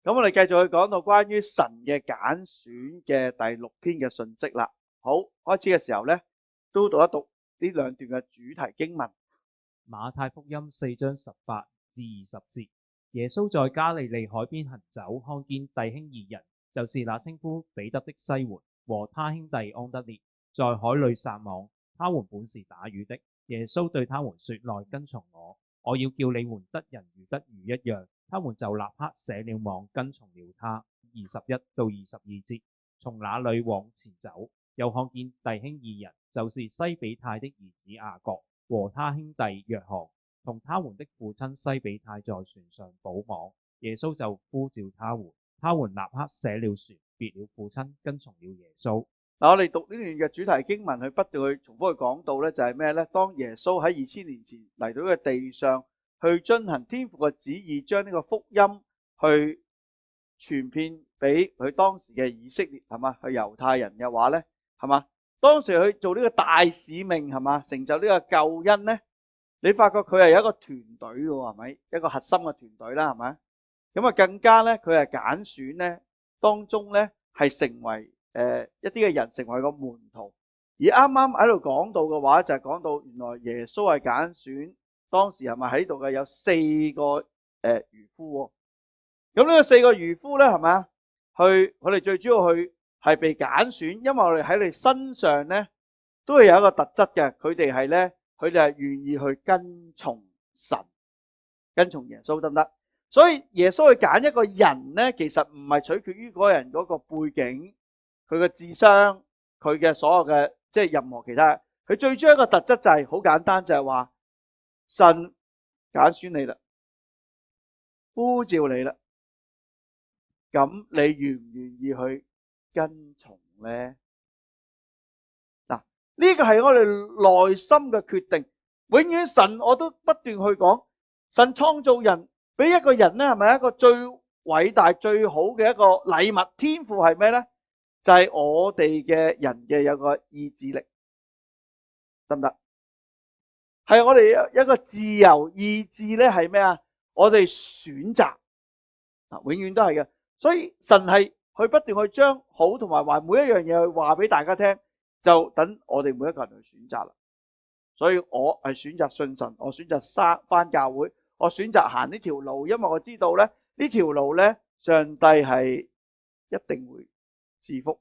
咁我哋繼續去講到關於神嘅揀選嘅第6篇嘅信息啦。好，開始嘅時候呢，都讀一讀呢兩段嘅主題經文。馬太福音4章18至20節，耶穌在加利利海邊行走，看見弟兄2人，就是那稱呼彼得的西門和他兄弟安德烈，在海裏撒網。他們本是打魚的。耶穌對他們說：來跟從我，我要叫你們得人如得魚一樣。他們就立刻捨了網，跟從了他。21到22節，從那裏往前走，又看見弟兄2人，就是西比泰的兒子雅各和他兄弟約翰，同他們的父親西比泰在船上補網。耶穌就呼召他們，他們立刻捨了船，別了父親，跟從了耶穌。我哋讀呢段嘅主題經文，去不斷去重複去講到呢，就係咩呢？當耶穌喺2000年前嚟到呢個地上，去遵行天父嘅旨意，將呢個福音去傳遍俾佢當時嘅以色列，係嘛？去猶太人嘅話呢，係嘛？當時去做呢個大使命，係嘛？成就呢個救恩呢，你發覺佢係有一個團隊嘅，係咪？一個核心嘅團隊啦，係咪？咁啊，更加呢，佢係揀選呢當中呢，係成為一啲嘅人成為個門徒。而啱啱喺度講到嘅話，就係講到原來耶穌係揀選當時係咪喺度嘅有4個漁夫。咁呢個4個漁夫咧，係咪啊？佢哋最主要去係被揀選，因為我哋喺你身上咧都係有一個特質嘅，佢哋係願意去跟從神，跟從耶穌得唔得？所以耶穌去揀一個人咧，其實唔係取決於嗰個人嗰個背景、佢嘅智商、佢嘅所有嘅即係任何其他。佢最主要一個特質就係好簡單，就係話神揀選你啦，呼召你啦。咁你願唔願意去跟從呢？嗱，呢個係我哋內心嘅決定。永遠神我都不斷去講，神創造人，俾一個人呢，係咪一個最偉大最好嘅一個禮物？天賦係咩呢？就係我哋嘅人嘅有個意志力，得唔得？係我哋一個自由意志呢，係咩啊？我哋選擇，永遠都係嘅。所以神係去不斷去將好同埋壞每一樣嘢去話俾大家聽，就等我哋每一個人去選擇啦。所以我係選擇信神，我選擇返教會，我選擇行呢條路，因為我知道咧呢條路咧上帝係一定會賜福，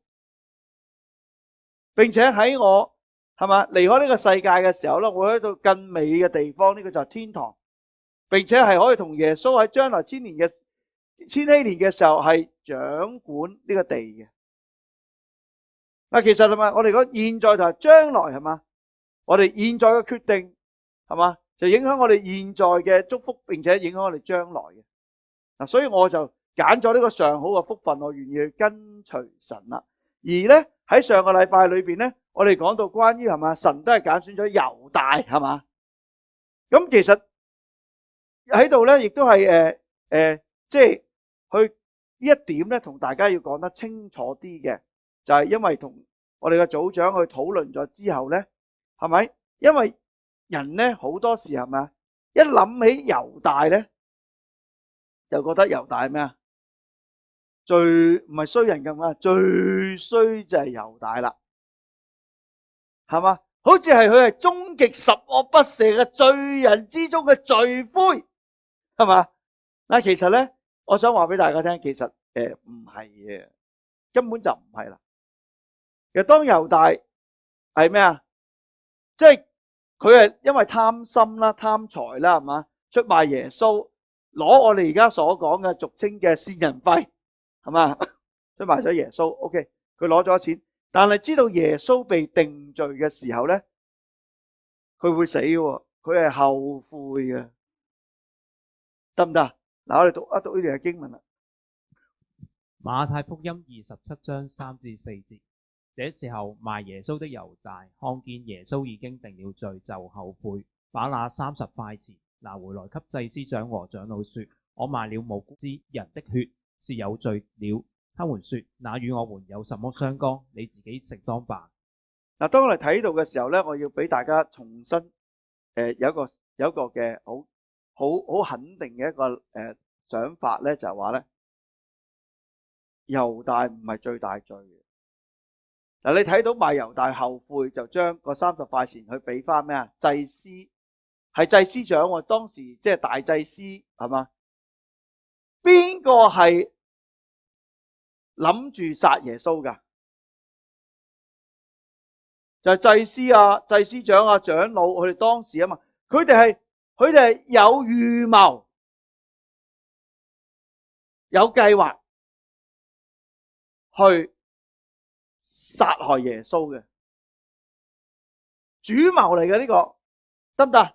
並且喺我係嘛離開呢個世界嘅時候咧，我去到更美嘅地方，呢個就係天堂，並且係可以同耶穌喺將來千禧年嘅時候係掌管呢個地嘅。嗱，其實係咪我哋講現在同埋將來係嘛？我哋現在嘅決定係嘛，就影響我哋現在嘅祝福，並且影響我哋將來嘅。嗱，所以我就揀咗呢個上好嘅福分，我願意去跟隨神啦。而咧喺上個禮拜裏邊咧，我哋講到關於係嘛，神都係揀選咗猶大係嘛。咁其實喺度咧，亦都係即係去呢一點咧，同大家要講得清楚啲嘅，就係因為同我哋嘅組長去討論咗之後咧，係咪？因為人咧好多時係咪啊？一諗起猶大咧，就覺得猶大係咩啊？最唔係衰人咁啊，最衰就係猶大啦，係嘛？好似係佢係終極十惡不赦嘅罪人之中嘅罪魁，係嘛？嗱，其實咧，我想話俾大家聽，其實唔係嘅，根本就唔係啦。其實當猶大係咩啊？即係佢係因為貪心啦、貪財啦，係嘛？出賣耶穌，攞我哋而家所講嘅俗稱嘅線人費，係嘛？出賣咗耶穌 ，OK， 佢攞咗錢，但係知道耶穌被定罪嘅時候咧，佢會死嘅，佢係後悔嘅，得唔得？嗱，我哋讀一讀呢段嘅經文啦。馬太福音27章3至4節，這時候賣耶穌的猶大看見耶穌已經定了罪，就後悔，把那30塊錢拿回來給祭司長和長老說：我賣了無辜之人的血，是有罪了。他們說：那與我們有什麼相干？你自己承當吧。嗱，當我哋睇到嘅時候咧，我要俾大家重新有一個嘅好肯定嘅一個想法咧，就係話咧，猶大唔係最大罪嘅。嗱，你睇到賣猶大後悔，就將個30塊錢去俾翻咩啊？祭司，係祭司長喎，當時即係大祭司係嘛？邊個係諗住殺耶穌㗎？就係祭司啊、祭司長啊、長老，佢哋當時啊嘛，佢哋係有預謀、有計劃去殺害耶穌嘅，主謀嚟嘅呢個，得唔得？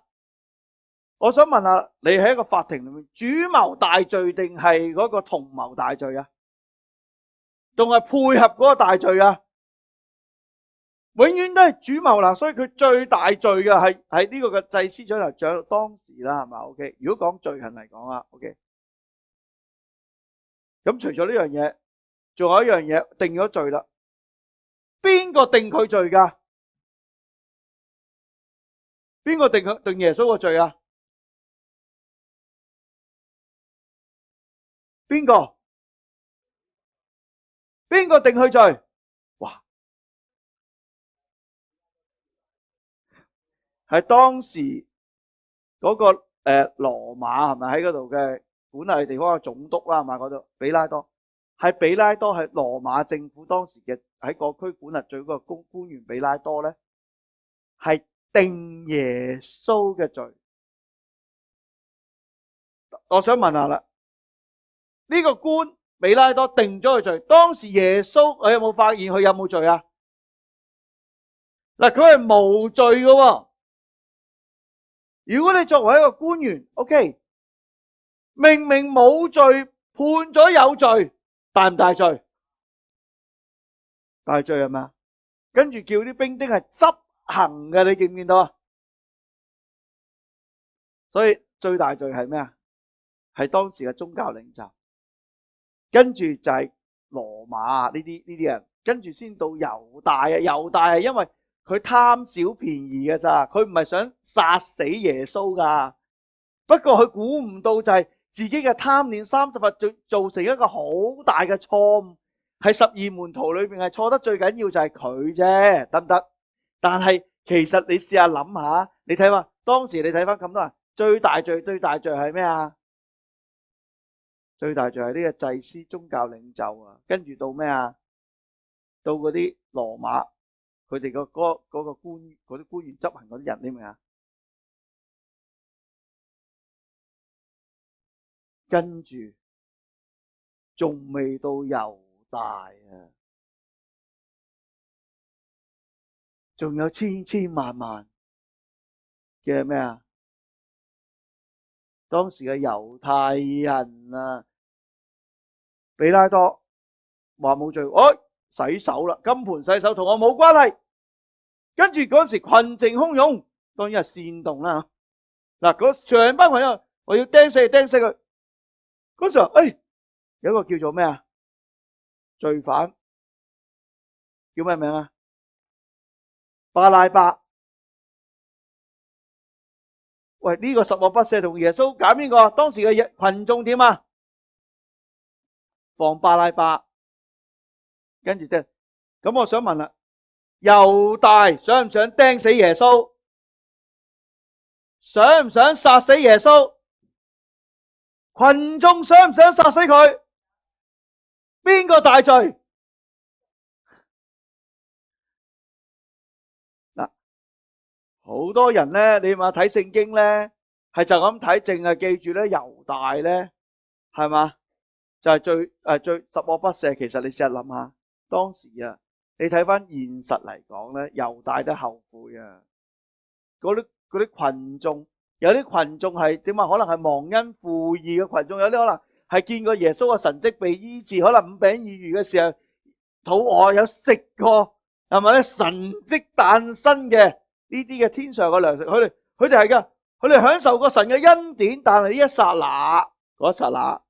我想問下，你喺一個法庭裏面，主謀大罪定係嗰個同謀大罪啊？仲係配合嗰個大罪啊？永遠都係主謀啦，所以佢最大罪嘅係呢個嘅祭司長同長老當時啦，係嘛 ？OK， 如果講罪行嚟講啊 ，OK。咁除咗呢樣嘢，仲有一樣嘢定咗罪啦。邊個定佢罪㗎？邊個定耶穌個罪啊？邊個？邊個定佢罪？哇！係當時嗰個羅馬係咪喺嗰度嘅管理地方嘅總督啦？係嘛，嗰度比拉多，係羅馬政府當時嘅喺個區管轄最嗰個官員比拉多咧，係定耶穌嘅罪。我想問下啦，呢個官比拉多定咗佢罪，當時耶穌佢有冇發現佢有冇罪啊？嗱，佢係無罪嘅喎。如果你作為一個官員 ，OK， 明明冇罪，判咗有罪，大唔大罪？大罪係咪啊？跟住叫啲兵丁係執行嘅，你見唔見到啊？所以最大罪係咩啊？係當時嘅宗教領袖，跟住就係羅馬呢啲人，跟住先到猶大啊。猶大係因為佢貪小便宜嘅咋，佢唔係想殺死耶穌噶。不過佢估唔到就係自己嘅貪念30罰造成一個好大嘅錯誤，喺12門徒裏面係錯得最緊要就係佢啫，得唔得？但係其實你試下諗下，你睇下當時你睇翻咁多人，最大罪係咩啊？最大罪係呢個祭司宗教領袖啊，跟住到咩啊？到嗰啲羅馬佢哋嗰個嗰啲官員執行嗰啲人，你明啊？跟住仲未到猶大啊，仲有千千萬萬嘅咩啊？當時嘅猶太人啊，比拉多話冇罪，洗手啦，金盆洗手，同我冇關係。跟住嗰時群情洶湧，當然係煽動啦。嗱，嗰成班朋友，我要釘死佢。嗰時候，有一個叫做咩啊？罪犯叫咩名啊？巴拉巴。喂，呢個十惡不赦同耶穌揀邊個？當時嘅群眾點啊？放巴拉巴，跟住啫。咁我想問啦，猶大想唔想釘死耶穌？想唔想殺死耶穌？群眾想唔想殺死佢？邊個大罪？嗱，好多人咧，你話睇聖經咧，係就咁睇，淨係記住咧猶大咧，係嘛？就係最十惡不赦。其實你試下諗下，當時啊，你睇翻現實嚟講咧，猶大都後悔啊。嗰啲群眾，有啲群眾係點啊？可能係忘恩負義嘅群眾，有啲可能係見過耶穌嘅神蹟被醫治，可能5餅2魚嘅時候肚餓有食過，係咪咧？神蹟誕生嘅呢啲嘅天上嘅糧食，佢哋係噶，佢哋享受過神嘅恩典，但係呢一剎那嗰一剎那，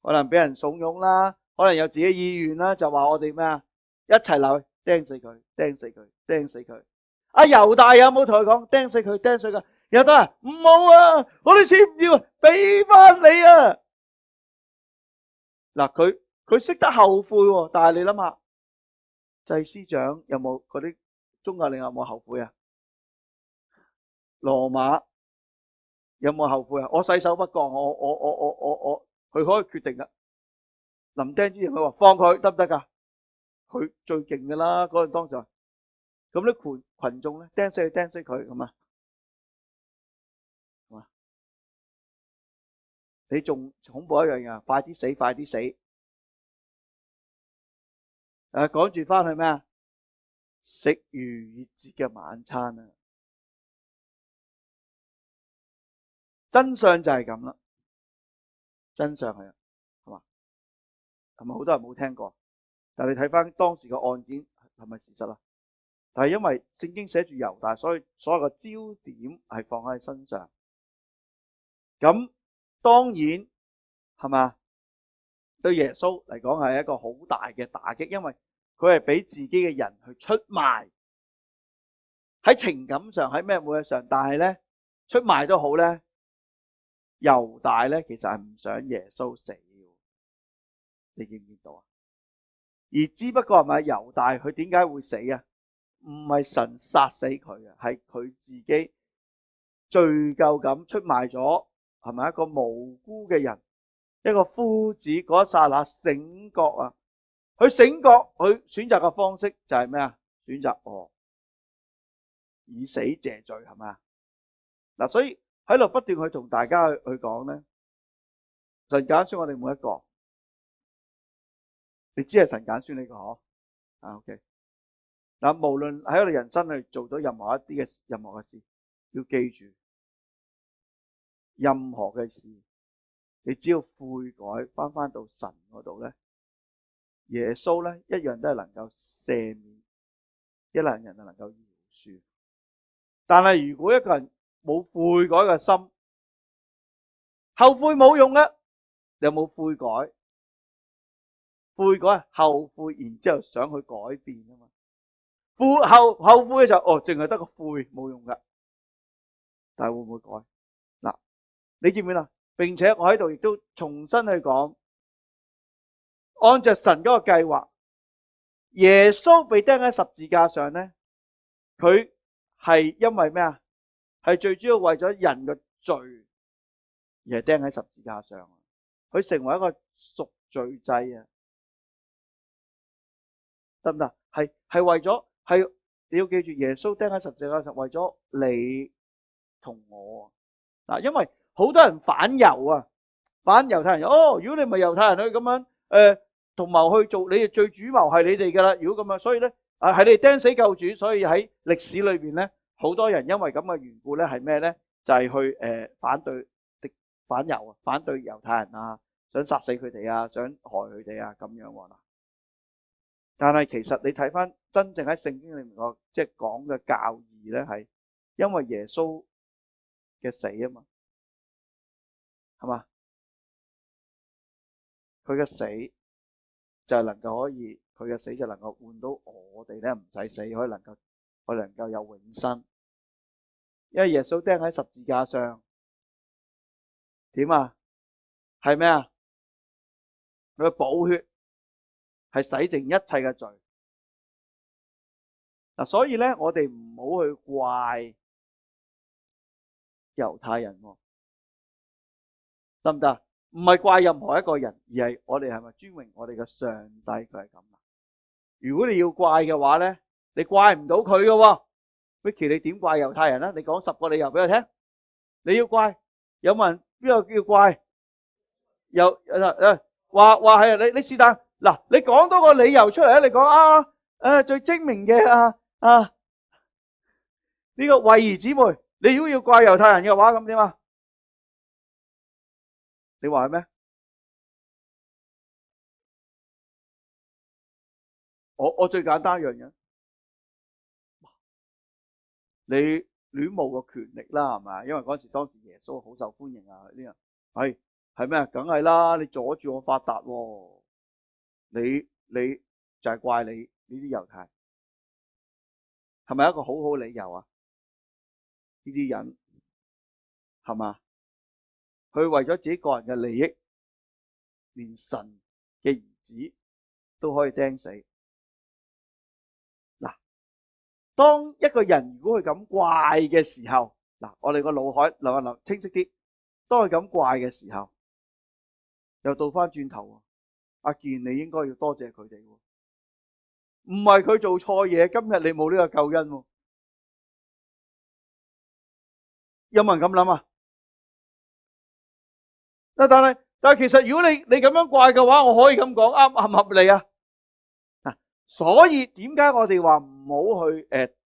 可能俾人慫恿啦，可能有自己意願啦，就話我哋咩啊？一齊落去釘死佢，釘死佢，釘死佢。阿猶大有冇同佢講釘死佢，釘死佢？猶大唔好啊，我啲錢唔要，俾翻你啊！嗱，佢佢識得後悔喎，但係你諗下，祭司長有冇嗰啲宗教領袖有冇後悔啊？羅馬有冇後悔啊？我洗手不降，佢可以決定噶。臨釘之前佢話放佢得唔得噶？佢最勁噶啦，嗰陣當時。咁啲群眾咧釘死佢咁啊，係嘛？你仲恐怖一樣嘢，快啲死，快啲死！趕住翻去咩啊？食逾越節嘅晚餐啊！真相就係咁啦，真相係嘛？係咪好多人冇聽過？但係你睇翻當時嘅案件係咪事實啊？但係因為聖經寫住猶大，所以所有嘅焦點係放喺身上。咁當然係嘛？對耶穌嚟講係一個好大嘅打擊，因為佢係俾自己嘅人去出賣，喺情感上喺咩每日上，但係咧出賣都好咧，猶大咧其實係唔想耶穌死嘅，你見唔見到啊？而只不過係咪猶大佢點解會死啊？唔係神殺死佢啊，係佢自己罪疚咁出賣咗，係咪一個無辜嘅人，一個夫子嗰一剎那醒覺啊！佢醒覺，佢選擇嘅方式就係咩啊？選擇以死謝罪，係咪啊？嗱，所以喺度不斷去同大家去講咧，神揀選我哋每一個，你知係神揀選你個嗬？OK。嗱，無論喺我哋人生去做到任何嘅事，要記住，任何嘅事，你只要悔改翻到神嗰度咧，耶穌咧一樣都係能夠赦免，一樣人係能夠饒恕。但係如果一個人冇悔改嘅心，後悔冇用嘅。你有冇悔改？悔改係後悔，然之後想去改變啊嘛。後悔嘅時候，淨係得個悔冇用噶。但係會唔會改？嗱，你見唔見啊？並且我喺度亦都重新去講，按照神嗰個計劃，耶穌被釘喺十字架上咧，佢係因為咩啊？係最主要為咗人嘅罪而係釘喺十字架上，佢成為一個贖罪祭啊，得唔得？係為咗你要記住，耶穌釘喺十字架上為咗你同我嗱，因為好多人反猶啊，反猶太人如果你唔係猶太人去咁樣同謀去做，你哋最主謀係你哋噶啦。如果咁樣，所以咧係你哋釘死救主，所以喺歷史裏邊咧，好多人因為咁嘅緣故咧，係咩咧？就係去反對反猶啊，反對猶太人啊，想殺死佢哋啊，想害佢哋啊咁樣喎嗱。但係其實你睇翻真正喺聖經裏面個即係講嘅教義咧，係因為耶穌嘅死啊嘛，係嘛？佢嘅死就係能夠可以，佢嘅死就能夠換到我哋咧唔使死，可以能夠有永生。因為耶穌釘喺十字架上，點啊？係咩啊？佢嘅寶血係洗淨一切嘅罪。嗱，所以咧，我哋唔好去怪猶太人，得唔得？唔係怪任何一個人，而係我哋係咪尊榮我哋嘅上帝？佢係咁啊！如果你要怪嘅話咧，你怪唔到佢嘅。Vicky， 你點怪猶太人啊？你講10個理由俾我聽。你要怪，有冇人邊個叫怪？有話係啊，你是但嗱，你講多個理由出嚟啊！你講最精明嘅呢個惠兒姊妹，你如果要怪猶太人嘅話，咁點啊？你話係咩？我最簡單一樣嘢，你戀慕個權力啦，係咪？因為當時耶穌好受歡迎啊，啲人係咩？梗係啦，你阻住我發達喎，你就係怪你呢啲猶太，係咪一個好好理由啊？呢啲人係嘛？佢為咗自己個人嘅利益，連神嘅兒子都可以釘死。嗱，當一個人如果佢咁怪嘅時候，嗱，我哋個腦海諗清晰啲，當佢咁怪嘅時候，又倒翻轉頭，阿健你應該要多謝佢哋，唔係佢做錯嘢，今日你冇呢個救恩。有冇人咁諗啊？但係其實如果你咁樣怪嘅話，我可以咁講，合唔合理啊？嗱，所以點解我哋話唔好去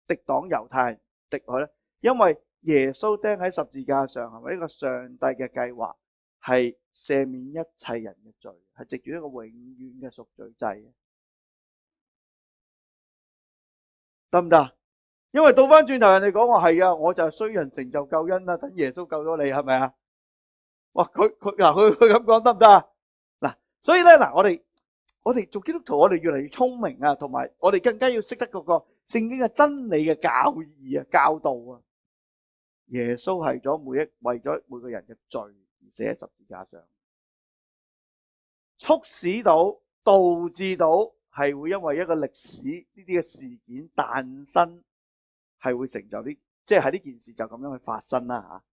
敵擋猶太人敵佢咧？因為耶穌釘喺十字架上係咪一個上帝嘅計劃，係赦免一切人嘅罪，係藉住一個永遠嘅贖罪祭，得唔得？因為倒翻轉頭人哋講話係啊，我就係衰人成就救恩啦，等耶穌救咗你，係咪啊？哇！佢咁講得唔得啊？嗱，所以咧嗱，我哋做基督徒，我哋越嚟越聰明啊，同埋我哋更加要識得嗰個聖經嘅真理嘅教義啊、教導啊。耶穌係咗為咗每個人嘅罪而死喺十字架上，促使到導致到係會因為一個歷史呢啲嘅事件誕生，係會成就啲，即係喺呢件事就咁樣去發生啦嚇。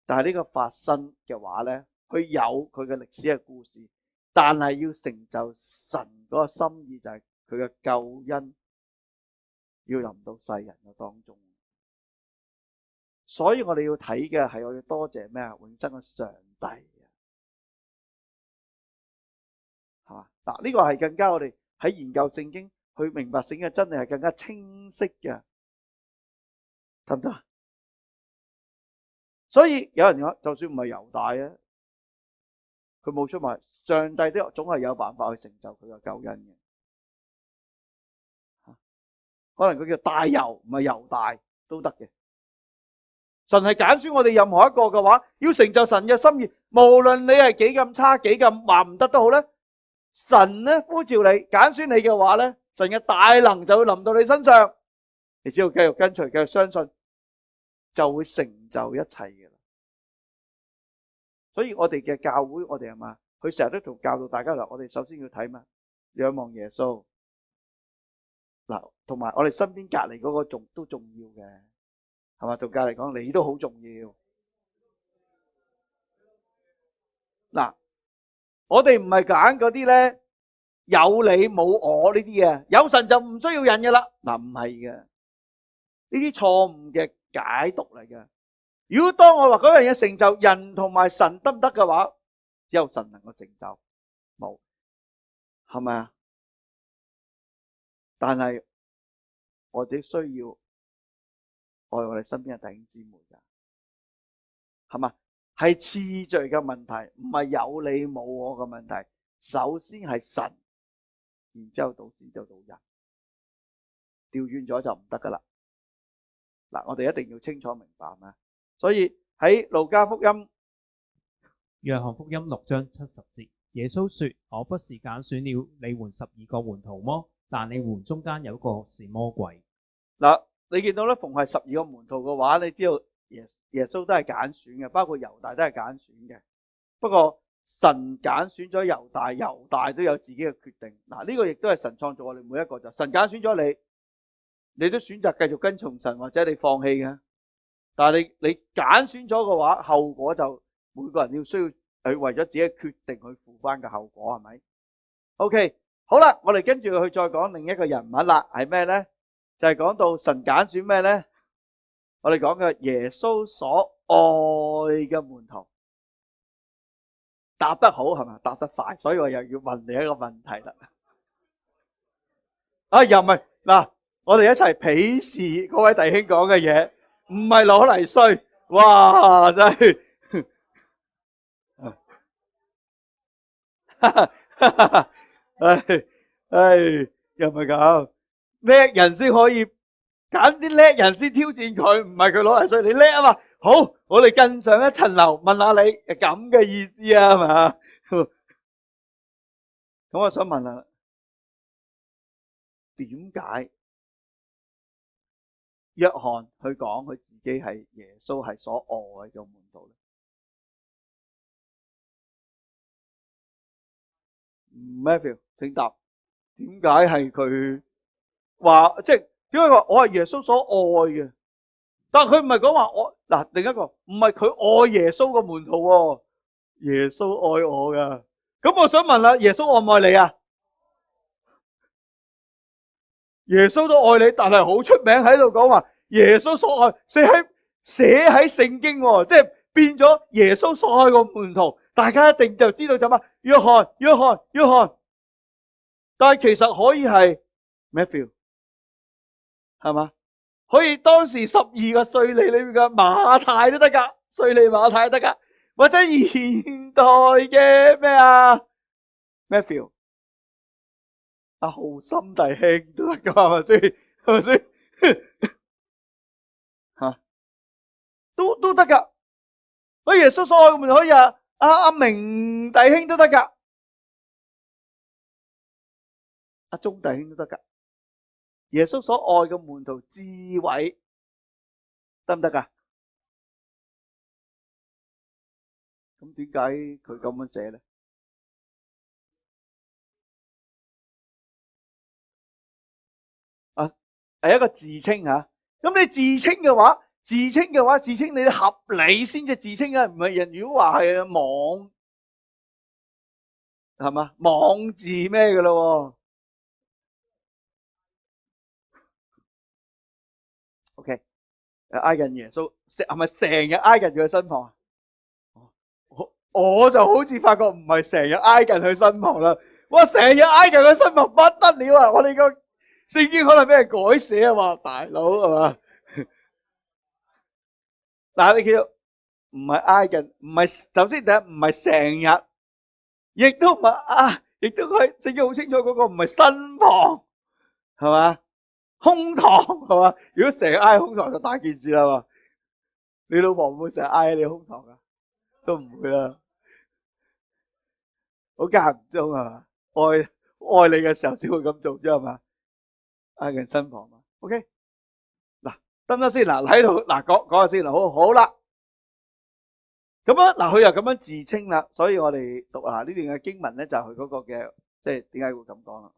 但係呢個發生嘅話咧，佢有佢嘅歷史嘅故事，但係要成就神嗰個心意，就係佢嘅救恩要臨到世人嘅當中。所以我哋要睇嘅係我要多謝咩啊？永生嘅上帝啊，係嘛？嗱，呢個係更加我哋喺研究聖經去明白聖經嘅真理係更加清晰嘅，得唔得？所以有人講，就算唔係猶大啊，佢冇出賣，上帝都總係有辦法去成就佢嘅救恩嘅。可能佢叫大猶，唔係猶大都得嘅。神係揀選我哋任何一個嘅話，要成就神嘅心意，無論你係幾咁差，幾咁話唔得都好咧，神咧呼召你揀選你嘅話咧，神嘅大能就會臨到你身上，你只要繼續跟隨，繼續相信，就會成就一切嘅啦。所以我哋嘅教會，我哋係嘛，佢成日都同教導大家啦，我哋首先要睇嘛，仰望耶穌嗱，同埋我哋身邊隔籬嗰個都重要嘅，係嘛？同隔籬講，你都好重要。嗱，我哋唔係揀嗰啲咧有你冇我呢啲嘅，有神就唔需要人嘅啦。嗱，唔係嘅，呢啲錯誤嘅解讀嚟嘅。如果當我話嗰樣嘢成就人同埋神得唔得嘅話，只有神能夠成就，冇，係咪啊？但係我哋需要愛我哋身邊嘅弟兄姊妹噶，係嘛？係次序嘅問題，唔係有你冇我嘅問題。首先係神，然之後到時就到人，調轉咗就唔得噶啦。嗱，我哋一定要清楚明白嘛。所以喺路加福音、約翰福音6章70節，耶穌說：我不是揀選了你們12個門徒麼？但你們中間有一個是魔鬼。嗱，你見到咧，逢係12個門徒嘅話，你知道耶穌都係揀選嘅，包括猶大都係揀選嘅。不過神揀選咗猶大，猶大都有自己嘅決定。嗱，呢個亦都係神創造我哋每一個，就神揀選咗你，你都選擇繼續跟從神，或者你放棄嘅。但係你揀選咗嘅話，後果就每個人要需要去為咗自己嘅決定去負翻嘅後果，係咪 ？OK， 好啦，我哋跟住去再講另一個人物啦，係咩咧？就係講到神揀選咩咧？我哋講嘅耶穌所愛嘅門徒，答得好係咪？答得快，所以我又要問你一個問題啦。啊，又唔係嗱，我哋一齊鄙視嗰位弟兄講嘅嘢。唔係攞嚟衰，哇！真係，又唔係咁叻人先可以揀啲叻人先挑戰佢，唔係佢攞嚟衰，你叻啊嘛。好，我哋更上一層樓，問下你係咁嘅意思啊，係嘛？咁我想問下，點解約翰去講佢自己係耶穌係所愛嘅門徒咧？唔 Matthew，請答。點解係佢話，即係點解話我係耶穌所愛嘅？但係佢唔係講話我嗱，另一個唔係佢愛耶穌個門徒喎，耶穌愛我噶。咁我想問啦，耶穌愛唔愛你啊？耶穌都愛你，但係好出名喺度講話耶穌所愛，寫喺聖經喎，即係變咗耶穌所愛個門徒，大家一定就知道就乜約翰。但係其實可以係 Matthew， 係嘛？可以當時12個稅吏裏面嘅馬太都得噶，稅吏馬太都得噶，或者現代嘅咩啊 Matthew， 阿浩心弟兄都得噶，係咪先？係咪先？吓，都得噶。所以耶穌所愛嘅門徒可以阿明弟兄都得噶，阿鐘弟兄都得噶。耶穌所愛嘅門徒智慧得唔得噶？咁點解佢咁樣寫咧？係一個自稱吓。咁你自稱嘅話，自稱你合理先至自稱啊，唔係人如果話係妄，係嘛？妄自咩噶咯？OK，挨近耶穌，係咪成日挨近佢身旁啊？我就好似發覺唔係成日挨近佢身旁啦，哇！成日挨近佢身旁不得了啊！我哋個聖經可能俾人改寫啊嘛，大佬係嘛？嗱，你叫唔係挨近，唔係首先第一唔係成日，亦都唔係亦都係聖經好清楚嗰個唔係身旁，係嘛？胸膛係嘛？如果成日挨胸膛就大件事啦嘛。你老婆會唔會成日挨喺你胸膛噶？都唔會啦。好間唔中係嘛？愛你嘅時候先會咁做啫係嘛？挨近身旁嘛。OK， 嗱得唔得先？嗱喺度嗱講下先啦。好啦，咁樣嗱佢又咁樣自稱啦，所以我哋讀呢段嘅經文咧就係佢嗰個嘅，即係點解會咁講啦？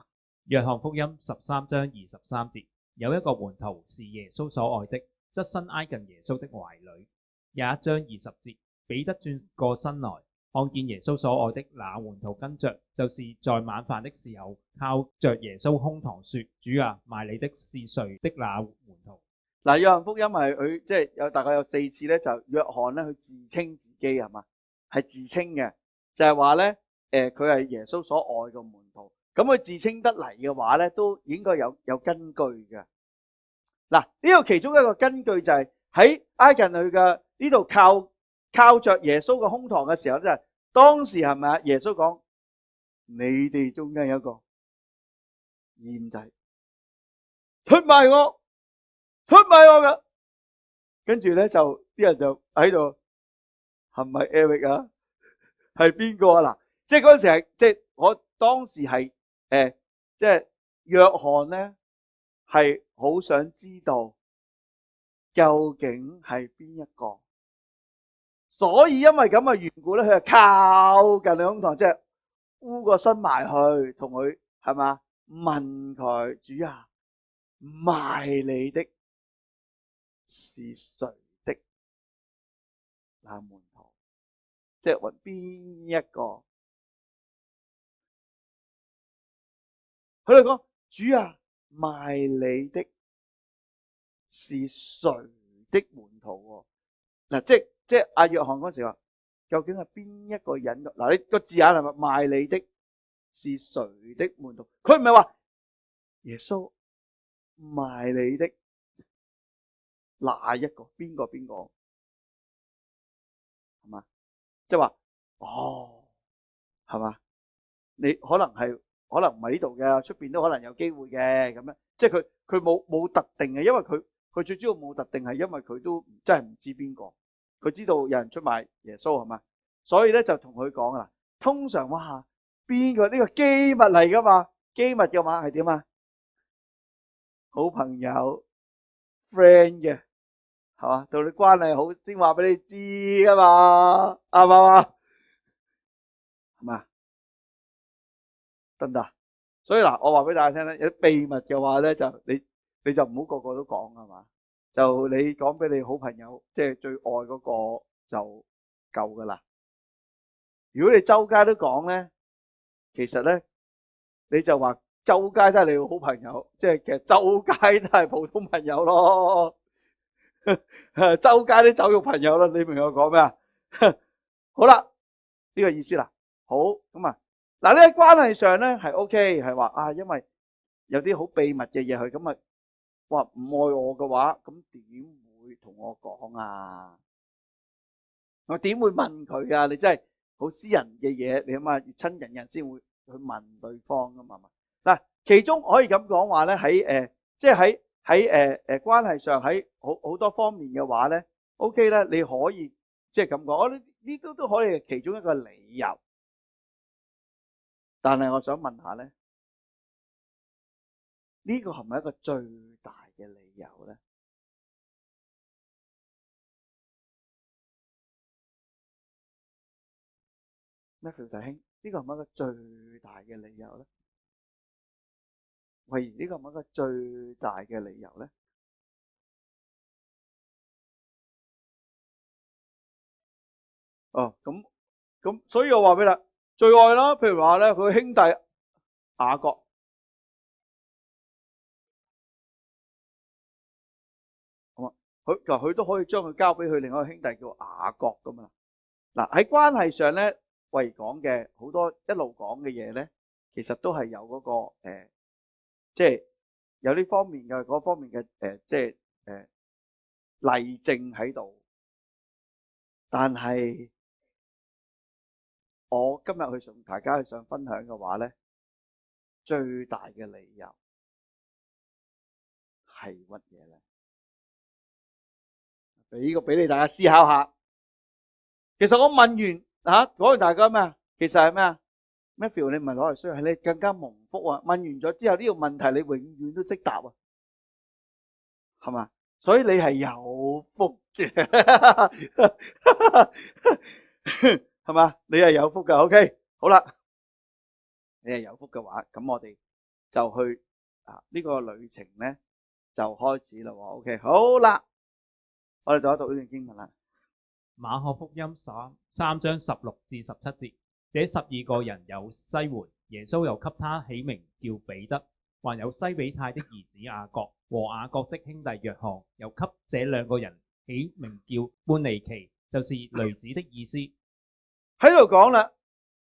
約翰福音13章23節，有一個門徒是耶穌所愛的，側身挨近耶穌的懷裏。21章20節，彼得轉過身來，看見耶穌所愛的那門徒跟着，就是在晚飯的時候靠着耶穌胸膛說：主啊，賣你的是誰的那門徒。嗱，約翰福音係佢即係大概有4次咧，就約翰咧佢自稱自己係嘛，係自稱嘅，就係話咧佢係耶穌所愛嘅門徒。咁佢自稱得嚟嘅話咧，都應該有根據嘅。嗱，呢個其中一個根據就係喺挨近佢嘅呢度靠着耶穌嘅胸膛嘅時候咧，就係當時係咪啊？耶穌講：你哋中間有一個賢仔出賣我噶。跟住咧就啲人就喺度，係咪 Eric 啊？係邊個啊？嗱，即係嗰陣時係即係我當時係即係約翰咧係好想知道究竟係邊一個，所以因為咁嘅緣故咧，佢就靠近你胸膛，即係烏個身埋去同佢係嘛問佢：主啊，賣你的是誰的那門徒？即係揾邊一個？佢哋講：主啊，賣你的是誰的門徒？嗱，即係阿約翰嗰時話，究竟係邊一個人？嗱，你個字眼係咪賣你的是誰的門徒？佢唔係話耶穌賣你的哪一個？邊個？係嘛？即係話係嘛？你可能唔係呢度嘅，出邊都可能有機會嘅咁樣。即係佢冇特定嘅，因為佢最主要冇特定係因為佢都真係唔知邊個。佢知道有人出賣耶穌係嘛，所以咧就同佢講啦。通常哇，邊個呢個機密嚟噶嘛？機密嘅話係點啊？好朋友 friend 嘅係嘛，同你關係好先話俾你知噶嘛，啱唔啱啊？係嘛？得唔得？所以嗱，我話俾大家聽咧，有啲秘密嘅話咧，就你就唔好個個都講係嘛，就你講俾你好朋友，即係最愛嗰個就夠噶啦。如果你周街都講咧，其實咧你就話周街都係你嘅好朋友，即係其實周街都係普通朋友咯，周街都酒肉朋友啦，你明我講咩啊？好啦，呢個意思啦。好咁啊，嗱呢喺關係上咧係 OK，係話啊，因為有啲好秘密嘅嘢佢咁啊，話唔愛我嘅話，咁點會同我講啊？我點會問佢啊？你真係好私人嘅嘢，你諗下越親近人先會去問對方噶嘛？嗱，其中可以咁講話咧，喺即係喺關係上喺好多方面嘅話咧 ，OK 咧，你可以即係咁講，我呢都可以係其中一個理由。但係我想問下咧，呢個係咪一個最大嘅理由咧？Matthew 弟兄，呢個係咪一個最大嘅理由咧？喂，呢個係咪一個最大嘅理由咧？哦，咁，所以我話俾你，最愛啦。譬如話咧，佢兄弟雅各，好啊，佢都可以將佢交俾佢另外一個兄弟叫雅各噶嘛。嗱喺關係上咧，我哋講嘅好多一路講嘅嘢咧，其實都係有嗰個即係有呢方面嘅嗰方面嘅即係例證喺度。但係我今日去同大家去想分享嘅話咧，最大嘅理由係乜嘢咧？俾個俾你大家思考下。其實我問完講完大家咩啊？其實係咩啊？Matthew 你唔係攞嚟衰，係你更加蒙福啊！問完咗之後呢個問題你永遠都識答啊，係嘛？所以你係有福嘅，係嘛？你係有福㗎。OK，好啦，你係有福嘅話，咁我哋就去呢個旅程咧就開始啦。OK，好啦，我哋讀一讀呢段經文啦。馬可福音3章16至17節，這12個人有西門，耶穌又給他起名叫彼得，還有西比泰的兒子雅各和雅各的兄弟約翰，又給這兩個人起名叫半尼其，就是雷子的意思。喺度講啦，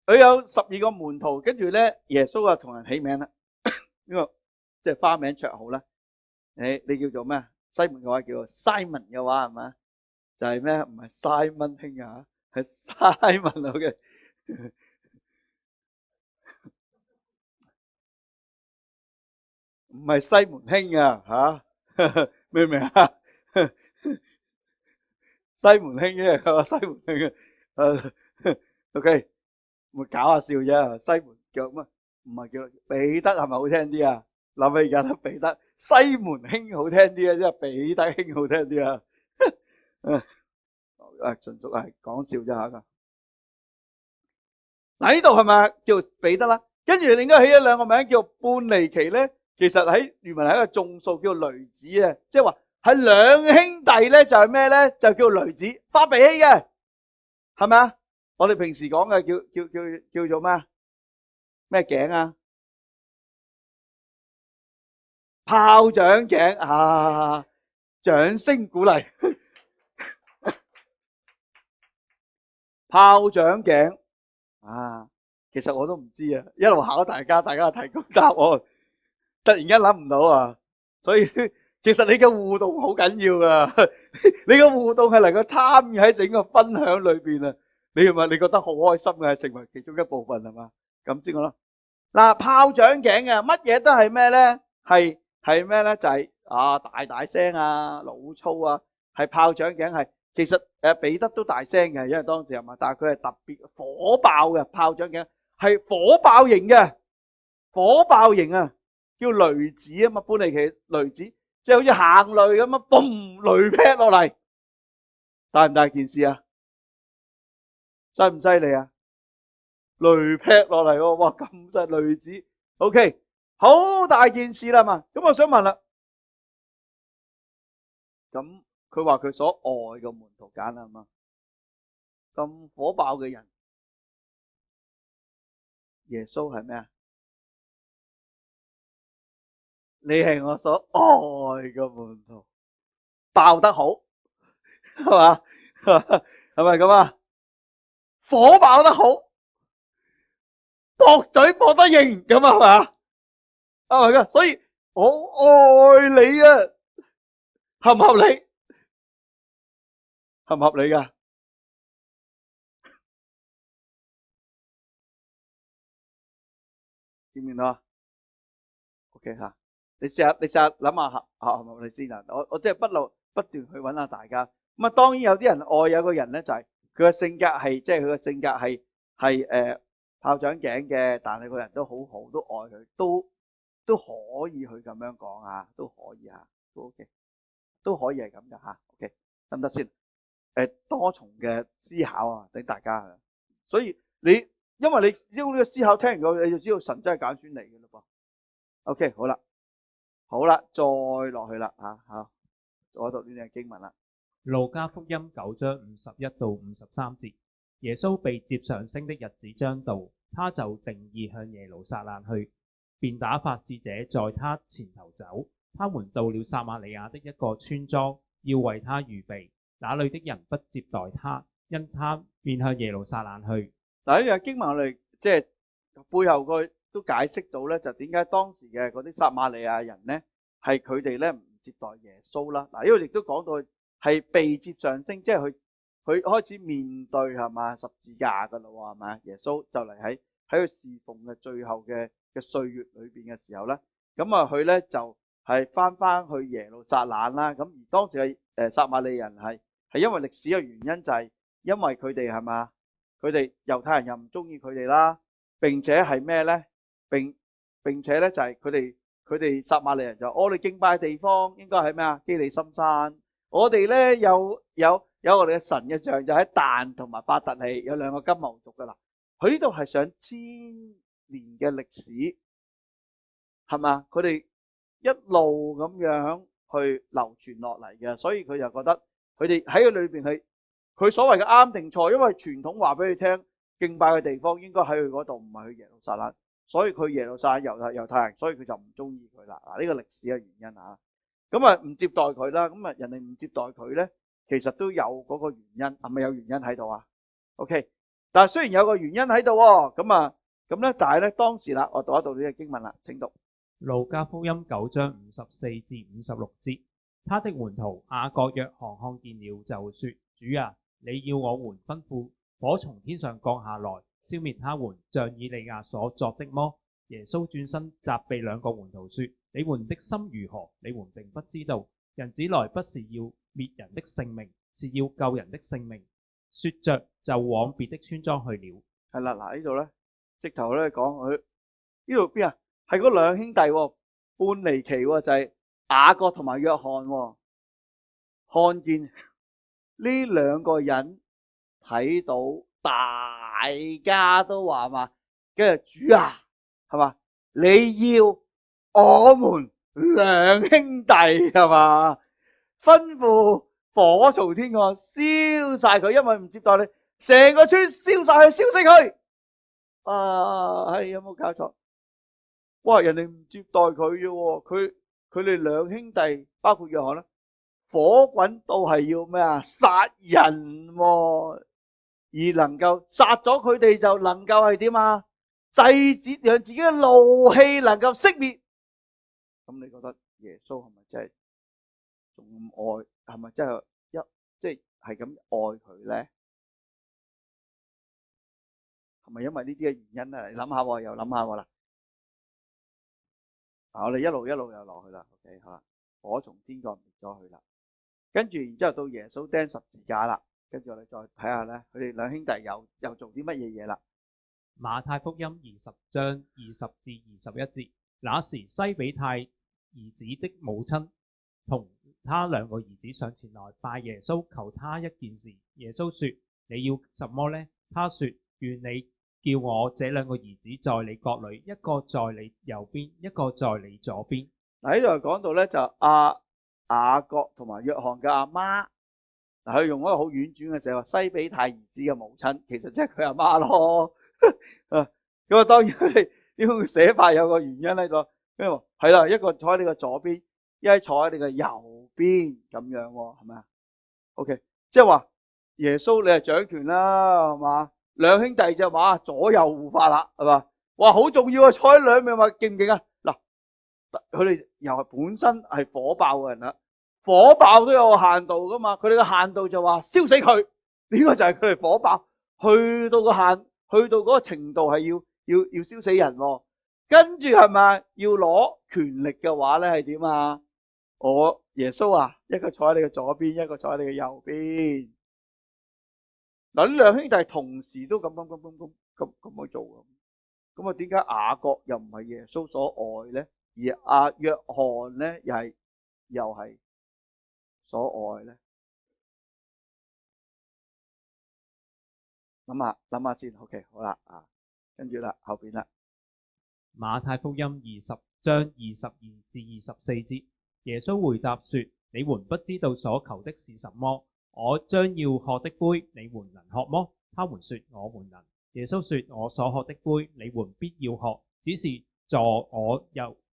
佢有12個門徒，跟住咧耶穌啊同人起名啦，呢個即係花名綽號啦。你叫做咩？西門嘅話叫做 Simon 嘅話係嘛？就係咩？唔係 Simon 兄啊，係 Simon 嘅，唔係西門兄啊嚇，明唔明啊？西門兄啫，係嘛？西門兄啊，OK，咪搞下笑啫。西門叫乜？唔係叫彼得係咪好聽啲啊？諗起而家彼得，西門兄好聽啲啊，即係彼得兄好聽啲啊。純屬係講笑啫嚇。嗱呢度係咪叫彼得啦？跟住另外起咗兩個名叫半尼其咧，其實喺原文係一個眾數叫雷子啊，即係話係兩兄弟咧就係咩咧？就叫雷子，發脾氣嘅，係咪啊？我哋平時講嘅叫做咩啊？咩頸啊？炮仗頸啊！掌聲鼓勵。炮仗頸啊，其實我都唔知啊，一路考大家提供答案，突然間諗唔到啊，所以其實你嘅互動好緊要噶，你嘅互動係能夠參與喺整個分享裏邊啊，你係咪你覺得好開心嘅，成為其中一部分係嘛？咁先講咯。嗱，炮仗頸啊，乜嘢都係咩咧？係咩咧？就係大聲啊，老粗啊，係炮仗頸係。其實彼得都大聲嘅，因為當時係嘛，但係佢係特別火爆嘅，炮仗頸係火爆型嘅，火爆型啊，叫雷子啊嘛，半尼其雷子，即係好似行雷咁啊，嘣，雷劈落嚟，大唔大件事啊？犀唔犀利啊？雷劈落嚟喎，哇咁細雷子 ，OK， 好大件事啦嘛。咁我想問啦，咁佢話佢所愛嘅門徒揀啦嘛，咁火爆嘅人，耶穌係咩啊？你係我所愛嘅門徒，爆得好，係嘛？係咪咁啊？火爆得好，駁嘴駁得型咁啊？係嘛？係咪噶？所以我愛你啊，合唔合理？合唔合理噶？見唔見到啊？OK 吓，你試下諗下合唔合理先啊？我即係不斷去揾下大家。咁啊，當然有啲人愛，有個人咧就係佢嘅性格係，即係佢嘅性格係炮仗頸嘅，但係個人都好好，都愛佢，都可以去咁樣講啊，都可以啊，都 OK，都可以係咁噶吓，OK 得唔得先？多重嘅思考啊，俾大家啊。所以因為你呢個思考聽完個，你就知道神真係揀選你嘅嘞噃。OK，好啦，再落去啦吓，我讀呢啲經文啦。路加福音9章51到53節，耶穌被接上升的日子將到，他就定意向耶路撒冷去，便打發使者在他前頭走。他們到了撒瑪利亞的一個村莊，要為他預備，那裏的人不接待他，因他便向耶路撒冷去。嗱，呢樣經文我哋即係背後個都解釋到咧，就點解當時嘅嗰啲撒瑪利亞人咧，係佢哋咧唔接待耶穌啦。嗱，呢個亦都講到係被接上升，即係佢開始面對係嘛十字架噶啦喎，係咪？耶穌就嚟喺佢侍奉嘅最後嘅歲月裏邊嘅時候咧，咁啊佢咧就係翻去耶路撒冷啦。咁而當時嘅撒瑪利人係因為歷史嘅原因，就係因為佢哋係嘛，佢哋猶太人又唔中意佢哋啦，並且係咩咧？並且咧就係佢哋撒瑪利人就我哋敬拜嘅地方應該係咩啊？基利心山。我哋咧有我哋嘅神嘅像就喺但同埋伯特利，有兩個金牛犢噶啦。佢呢度係上千年嘅歷史，係嘛？佢哋一路咁樣去流傳落嚟嘅，所以佢就覺得佢哋喺佢裏邊係佢所謂嘅啱定錯，因為傳統話俾佢聽，敬拜嘅地方應該喺佢嗰度，唔係去耶路撒冷，所以佢耶路撒冷猶太人，所以佢就唔中意佢啦。嗱，呢個歷史嘅原因嚇。咁啊唔接待佢啦，咁啊人哋唔接待佢咧，其實都有嗰個原因，係咪有原因喺度啊 ？OK， 但係雖然有個原因喺度喎，咁咧，但係咧當時啦，我讀一讀呢個經文啦，請讀。路加福音9章54至56節，他的門徒雅各、約翰看見了，就說：主啊，你要我們吩咐火從天上降下來，消滅他們，像以利亞所作的麼？耶穌轉身責備兩個門徒說：你們的心如何？你們並不知道，人子來不是要滅人的性命，是要救人的性命。說着就往別的村莊去了。係啦，嗱呢度咧，直頭咧講佢呢度邊啊？係嗰兩兄弟喎，半離奇喎，就係雅各同埋約翰喎，看見呢兩個人睇到，大家都話嘛，跟住主啊，係嘛？你要我們兩兄弟係嘛？吩咐火從天降燒晒佢，因為唔接待你，成個村燒晒佢，燒死佢。係有冇搞錯？哇！人哋唔接待佢啫喎，佢哋兩兄弟包括約翰啦，火滾到係要咩啊？殺人喎，而能夠殺咗佢哋就能夠係點啊？制止讓自己嘅怒氣能夠熄滅。咁你覺得耶穌係咪真係仲咁愛？係咪真係即係咁愛佢咧？係咪因為呢啲嘅原因咧？你諗下喎，又諗下喎啦。我哋一路又落去啦 ，OK 好啦，火從天降滅咗佢啦，跟住然之後到耶穌釘十字架啦，跟住我哋再睇下咧，佢哋兩兄弟又做啲乜嘢嘢啦？馬太福音20章20至21節，那時西比泰兒子的母親同他兩個兒子上前來拜耶穌，求他一件事。耶穌說：你要什麼呢？他說：願你叫我這兩個兒子在你國裏，一個在你右邊，一個在你左邊。嗱，呢度講到咧就雅各同埋約翰嘅阿媽，嗱，佢用一個好婉轉嘅寫話，西比泰兒子嘅母親，其實即係佢阿媽咯。咁啊，當然佢呢個寫法有個原因喺度，因為係啦，一個坐喺你嘅左邊，一個坐喺你嘅右邊咁樣喎，係咪啊？OK，即係話耶穌你係掌權啦，係嘛？兩兄弟就話左右護法啦，係嘛？哇，好重要啊！坐喺兩邊話勁唔勁啊？嗱，佢哋又係本身係火爆嘅人啦，火爆都有個限度噶嘛，佢哋嘅限度就話燒死佢，呢個就係佢哋火爆，去到個限，去到嗰個程度係要燒死人喎。跟住係咪要攞權力嘅話咧係點啊？我耶穌啊，一個坐喺你嘅左邊，一個坐喺你嘅右邊。嗱，呢兩兄弟同時都咁去做咁，咁啊點解雅各又唔係耶穌所愛咧？而阿約翰咧又係所愛咧？諗下先 ，OK， 好啦，跟住啦，後邊啦。馬太福音20章22至24節，耶穌回答說：你們不知道所求的是什麼，我將要喝的杯，你們能喝麼？他們說我們能。耶穌說：我所喝的杯，你們必要喝，只是坐我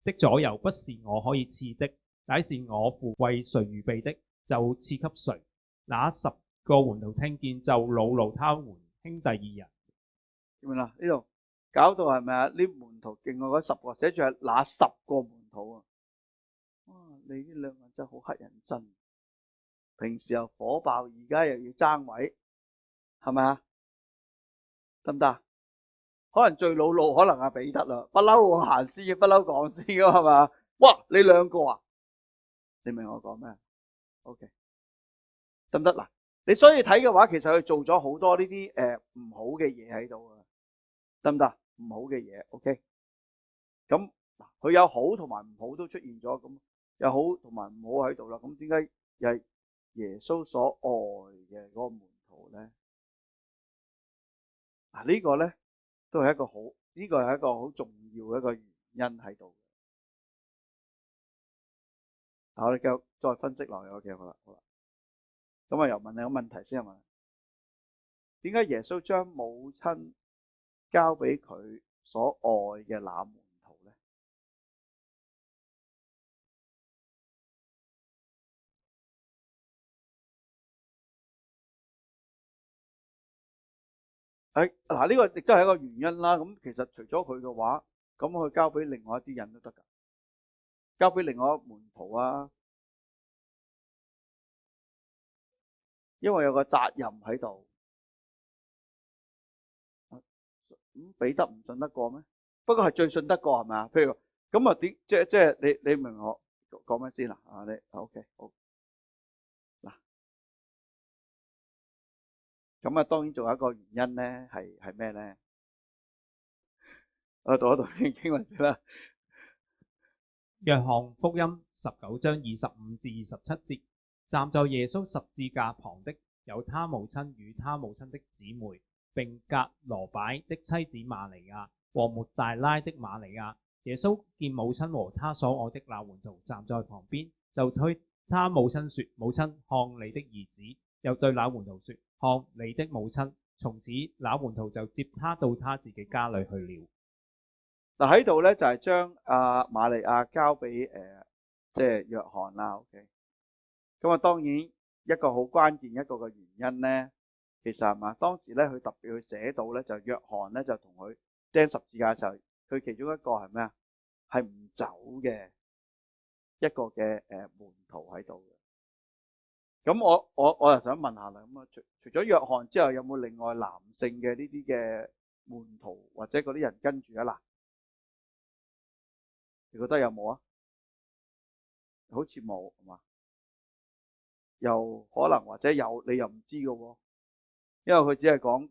的左右，不是我可以賜的，乃是我父為誰預備的，就賜給誰。那10個門徒聽見，就惱怒他們兄弟二人。點樣啦？呢度搞到係咪啊？呢門徒勁過嗰10個，寫住係那10個門徒啊！哇，你呢兩個真係好乞人憎，平時又火爆，而家又要爭位，係咪啊？得唔得？可能最惱怒可能阿彼得啦，不嬲我行先，不嬲講先噶係嘛？哇，你兩個啊？你明我講咩 ？OK， 得唔得？嗱，你所以睇嘅話，其實佢做咗好多呢啲唔好嘅嘢喺度啊，得唔得？唔好嘅嘢 ，OK。咁嗱，佢有好同埋唔好都出現咗，咁有好同埋唔好喺度啦。咁點解又係耶穌所愛嘅嗰個門徒咧？嗱，呢個咧都係一個好，呢個係一個好重要嘅一個原因喺度。我哋繼續再分析落去，OK，好啦。咁啊，又問你個問題先係嘛？點解耶穌將母親交俾佢所愛嘅那門徒咧？嗱，呢個亦都係一個原因啦。咁其實除咗佢嘅話，咁佢交俾另外一啲人都得㗎，交俾另外一個門徒啊，因為有個責任喺度。咁彼得唔信得過咩？不過係最信得過係咪啊？譬如咁啊，即係你明我講咩先啦？你 OK 好嗱。咁啊，當然仲有一個原因咧，係咩咧？我讀一讀啲經文先啦。約翰福音19章25至27節，站在耶穌十字架旁的有他母親與他母親的姊妹，並革羅擺的妻子瑪利亞和抹大拉的瑪利亞。耶穌見母親和他所愛的那門徒站在旁邊，就對他母親說：母親，看你的兒子。又對那門徒說：看你的母親。從此那門徒就接他到他自己家裏去了。嗱，喺度咧就係將瑪利亞交俾即係約翰啦。OK，咁啊，當然一個好關鍵一個嘅原因咧，其實係嘛，當時咧佢特別去寫到咧，就約翰咧就同佢釘十字架嘅時候，佢其中一個係咩啊？係唔走嘅一個嘅門徒喺度嘅。咁我又想問下啦，咁啊除咗約翰之後，有冇另外男性嘅呢啲嘅門徒或者嗰啲人跟住啊？嗱，你覺得有冇啊？好似冇係嘛？又可能或者有，你又唔知嘅喎，因為佢只係講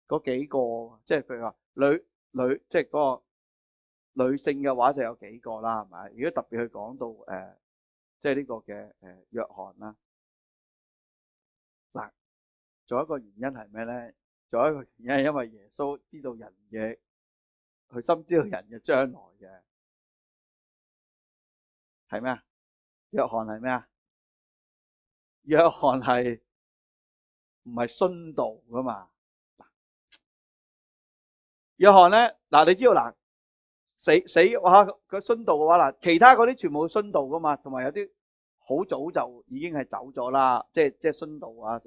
嗰幾個，即係譬如話女，即係嗰個女性嘅話就有幾個啦，係咪？如果特別去講到即係呢個嘅約翰啦，嗱，仲有一個原因係咩咧？仲有一個原因係因為耶穌知道人嘅，佢深知道人嘅將來嘅，係咩啊？約翰係咩啊？約翰係唔係殉道噶嘛？約翰咧，嗱，你知道嗱，死哇佢殉道嘅話嗱，其他嗰啲全部殉道噶嘛，同埋有啲好早就已經係走咗啦，即係殉道啊。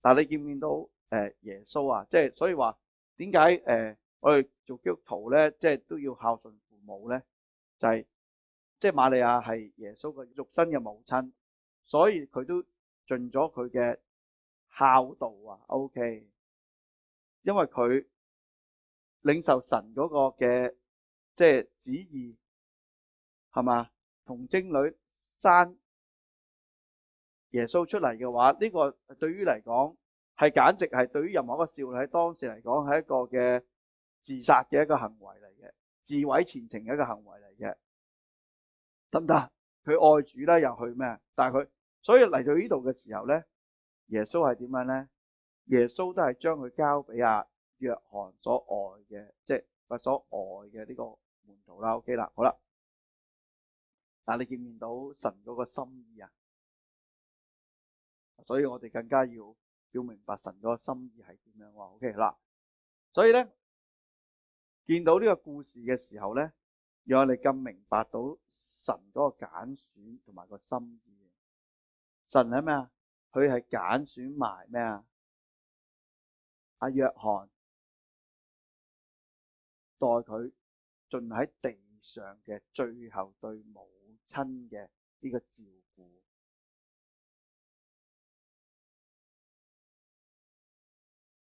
但係你見唔見到耶穌啊？即係所以話點解我哋做基督徒咧，即係都要孝順父母咧？就係即係瑪利亞係耶穌嘅肉身嘅母親，所以佢都盡咗佢嘅孝道啊。OK，因為佢領受神嗰個嘅即係旨意，係嘛？童貞女生耶穌出嚟嘅話，呢個對於嚟講係簡直係對於任何一個少女喺當時嚟講係一個嘅自殺嘅一個行為嚟嘅，自毀前程嘅一個行為嚟嘅，得唔得？佢愛主咧又去咩？但係佢所以嚟到呢度嘅時候咧，耶穌係點樣咧？耶穌都係將佢交俾阿約翰所愛嘅，即係佢所愛嘅呢個門徒啦。OK 啦，好啦，但係你見唔見到神嗰個心意啊？所以我哋更加要明白神嗰個心意係點樣。OK 啦，所以咧見到呢個故事嘅時候咧，讓我哋更明白到神嗰個揀選同埋個心意。神係咩啊？佢係揀選埋咩啊？阿約翰代佢盡喺地上嘅最後對母親嘅呢個照顧。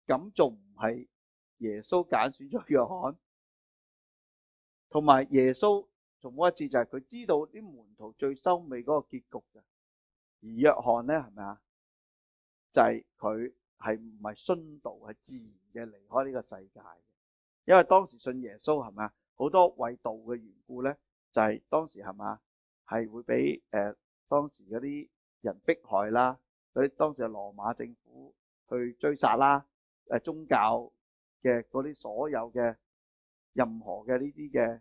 咁仲唔係耶穌揀選咗約翰？同埋耶穌重複一次，就係佢知道啲門徒最收尾嗰個結局嘅。而約翰咧係咪啊？就係佢係唔係殉道，係自然嘅離開呢個世界嘅。因為當時信耶穌係咪啊？好多為道嘅緣故咧，就係當時係咪啊？係會俾當時嗰啲人迫害啦，嗰啲當時嘅羅馬政府去追殺啦，宗教嘅嗰啲所有嘅任何嘅呢啲嘅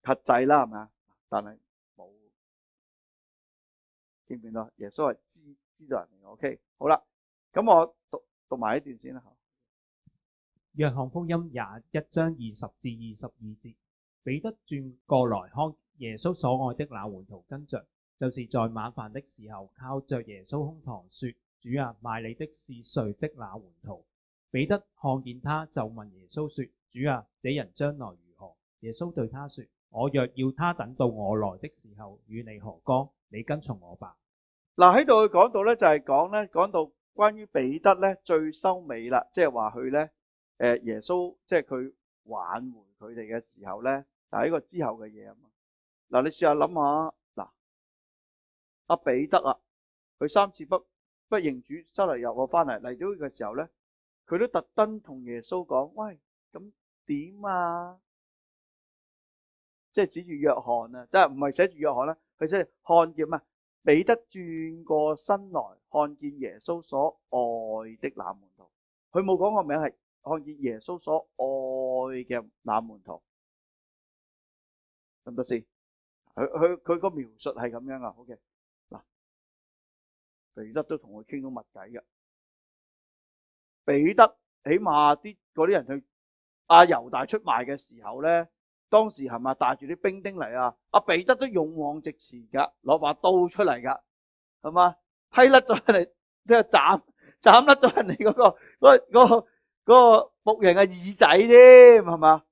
轄制啦，係咪啊？但係冇，見唔見到？耶穌係知道人哋。OK， 好啦，咁我讀埋一段先啦。約翰福音21章20至22節，彼得轉過來看耶穌所愛的那門徒跟着，就是在晚飯的時候靠着耶穌胸膛說：主啊，賣你的是誰的那門徒。彼得看見他，就問耶穌說：主啊，這人將來如何？耶穌對他說：我若要他等到我來的時候，與你何干？你跟從我吧。嗱，喺度佢講到咧，就係講到關於彼得咧最收尾啦，即係話佢咧耶穌即係佢挽回佢哋嘅時候咧，嗱，呢個之後嘅嘢啊嘛。嗱，你試下諗下，嗱，阿彼得啊，佢3次不認主，收嚟又我翻嚟到呢個時候咧，佢都特登同耶穌講：喂，咁點啊？即係指住約翰啊，即係唔係寫住約翰啦，佢即係看見咩？彼得轉過身來，看見耶穌所愛的那門徒。佢冇講個名，係看見耶穌所愛嘅那門徒，得唔得先？佢個描述係咁樣啊。OK， 嗱，彼得都同佢傾到密偈嘅。彼得起碼嗰啲人去阿猶大出賣嘅時候咧，當時係咪帶住啲兵丁嚟啊？阿彼得都勇往直前噶，攞把刀出嚟噶，係嘛？批甩咗人哋，即係斬甩咗人哋嗰個僕人嘅耳仔添，係嘛？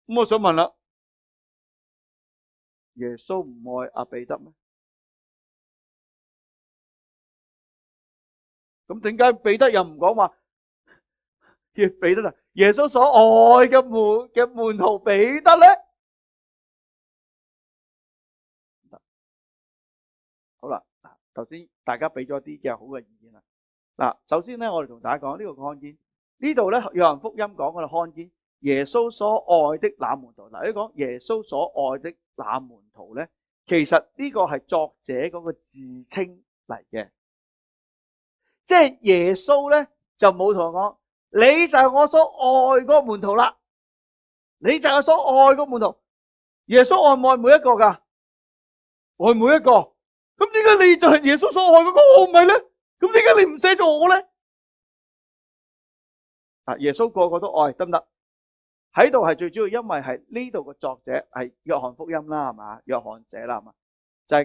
咁我想問啦，耶穌唔愛阿彼得咩？咁點解彼得又唔講話叫彼得啊？耶穌所愛嘅門徒彼得咧？好啦，頭先大家俾咗啲嘅好嘅意見啦。嗱，首先咧，我哋同大家講呢個看見呢度咧，約翰福音講嗰度看見耶穌所愛的那門徒。嗱，你講耶穌所愛的那門徒咧，其實呢個係作者嗰個自稱嚟嘅。即係耶穌咧就冇同我講，你就係我所愛嗰個門徒啦，你就係所愛嗰個門徒。耶穌愛唔愛每一個噶？愛每一個。咁點解你就係耶穌所愛嗰個，我唔係咧？咁點解你唔寫咗我咧？耶穌個個都愛，得唔得？喺度係最主要，因為係呢度嘅作者係約翰福音啦，係嘛？約翰寫啦，係嘛？就係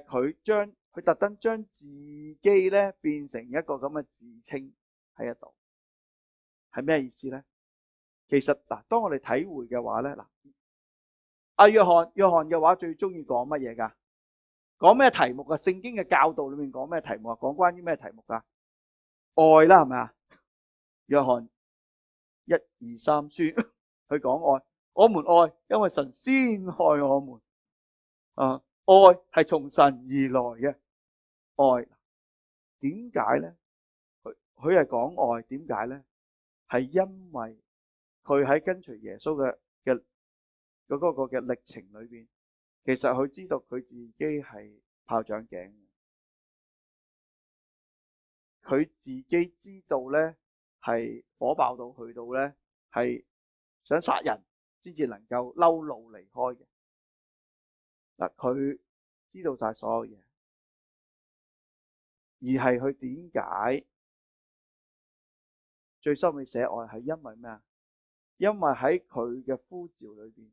佢特登將自己咧變成一個咁嘅自稱喺一度，係咩意思咧？其實嗱，當我哋體會嘅話咧，嗱，約翰嘅話最中意講乜嘢噶？講咩題目啊？聖經嘅教導裏面講咩題目啊？講關於咩題目噶？愛啦，係咪啊？約翰1、2、3書佢講愛，我們愛，因為神先愛我們。愛係從神而來嘅愛。點解咧？佢係講愛，點解咧？係因為佢喺跟隨耶穌嘅嗰個嘅歷程裏邊，其實佢知道佢自己係炮仗頸，佢自己知道咧係火爆到去到咧係想殺人先至能夠嬲怒離開嘅。嗱，佢知道晒所有嘢，而係佢點解最收尾寫愛係因為咩啊？因為喺佢嘅呼召裏邊，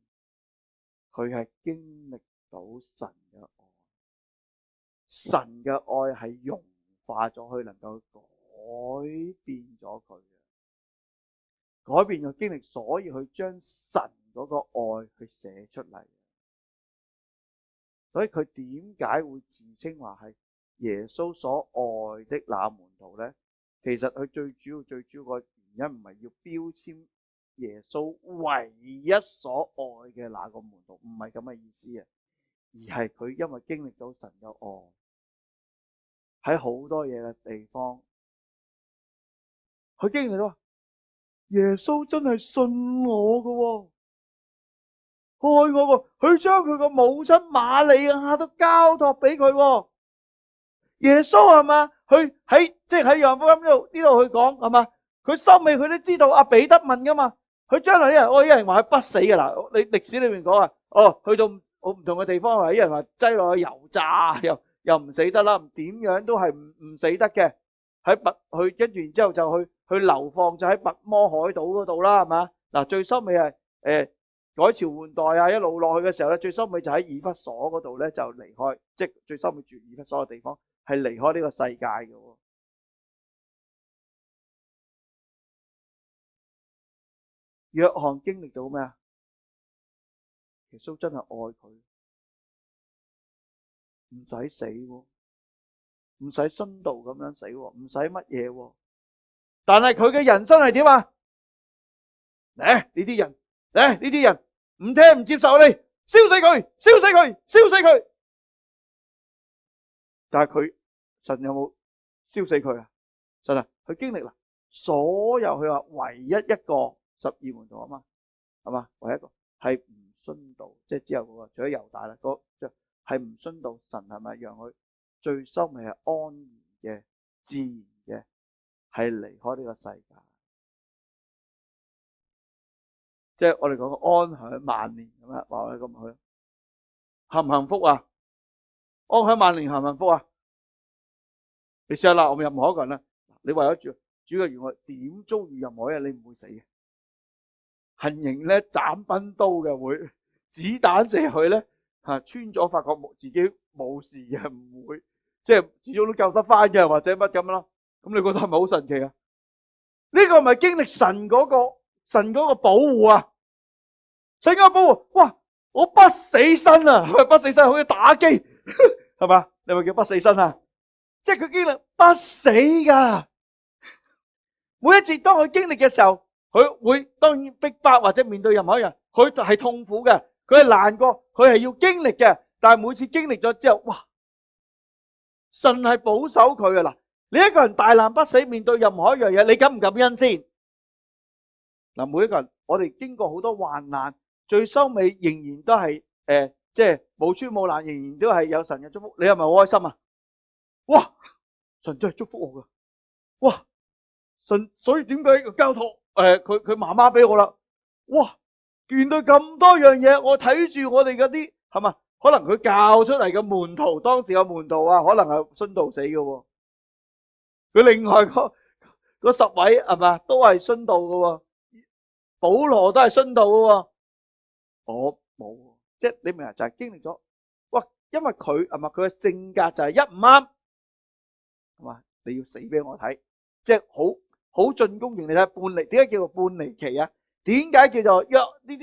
佢係經歷到神嘅愛，神嘅愛係融化咗佢，能夠改變咗佢嘅，改變咗經歷，所以佢將神嗰個愛去寫出嚟。所以佢點解會自稱話係耶穌所愛的那門徒咧？其實佢最主要個原因唔係要標籤耶穌唯一所愛嘅那個門徒，唔係咁嘅意思啊，而係佢因為經歷到神嘅愛，喺好多嘢嘅地方，佢經歷到耶穌真係信我㗎喎，愛我喎，佢將佢個母親瑪利亞都交託俾佢喎。耶穌係嘛？佢喺約翰福音呢度去講係嘛？佢心尾佢都知道阿彼得問噶嘛？佢將來有人話佢不死噶啦。你歷史裏面講啊，去到好唔同嘅地方，有人話擠落去油炸，又唔死得啦，點樣都係唔死得嘅。佢跟住然之後就去流放，就喺拔摩海島嗰度啦，係嘛？嗱，最收尾係改朝換代啊，一路落去嘅時候咧，最收尾就喺以弗所嗰度咧就離開，即係最收尾住以弗所嘅地方。係離開呢個世界嘅喎。約翰經歷到咩啊？耶穌真係愛佢，唔使死喎，唔使殉道咁樣死喎，唔使乜嘢喎。但係佢嘅人生係點啊？呢啲人唔聽唔接受你，燒死佢，燒死佢，燒死佢。但係神有冇燒死佢啊？神啊，佢經歷啦，所有佢話唯一一個12門徒啊嘛，係嘛？唯一一個係唔殉道，即係之後嗰個，除咗猶大啦，嗰係唔殉道。神係咪讓佢最收尾係安然嘅、自然嘅，係離開呢個世界？即係我哋講嘅安享晚年咁樣，話佢咁去，幸唔幸福啊？安享晚年幸唔幸福啊？你試下啦，我哋任何一個人啦，你為咗主嘅緣故，點遭遇任何嘢，你唔會死嘅。行刑咧，斬崩刀嘅會，子彈射去咧，穿咗發覺自己冇事嘅，唔會，即係始終都救得翻嘅，或者乜咁咯。咁你覺得係咪好神奇啊？呢個係咪經歷神嗰個保護啊？神嗰個保護，哇！我不死身啊，係咪不死身好似打機係嘛？你咪叫不死身啊？即係佢經歷不死噶，每一次當佢經歷嘅時候，佢會當然逼迫或者面對任何人，佢係痛苦嘅，佢係難過，佢係要經歷嘅。但係每次經歷咗之後，哇！神係保守佢噶啦。你一個人大難不死，面對任何一樣嘢，你感唔感恩先？嗱，每一個人，我哋經過好多患難，最收尾仍然都係即係冇穿冇爛，仍然都係有神嘅祝福。你係咪好開心啊？哇！神真係祝福我噶，哇！所以點解個交託佢媽媽俾我啦？哇！見到咁多樣嘢，我睇住我哋嗰啲係嘛？可能佢教出嚟嘅門徒，當時嘅門徒啊，可能係殉道死嘅喎。佢另外嗰10位係嘛，都係殉道嘅喎。保羅都係殉道嘅喎。我冇，即係你明啊？就係經歷咗，哇！因為佢係嘛，佢嘅性格就係一唔啱，係嘛？你要死俾我睇，即係好進攻型。你睇下叛離，點解叫做叛離期啊？點解叫做約呢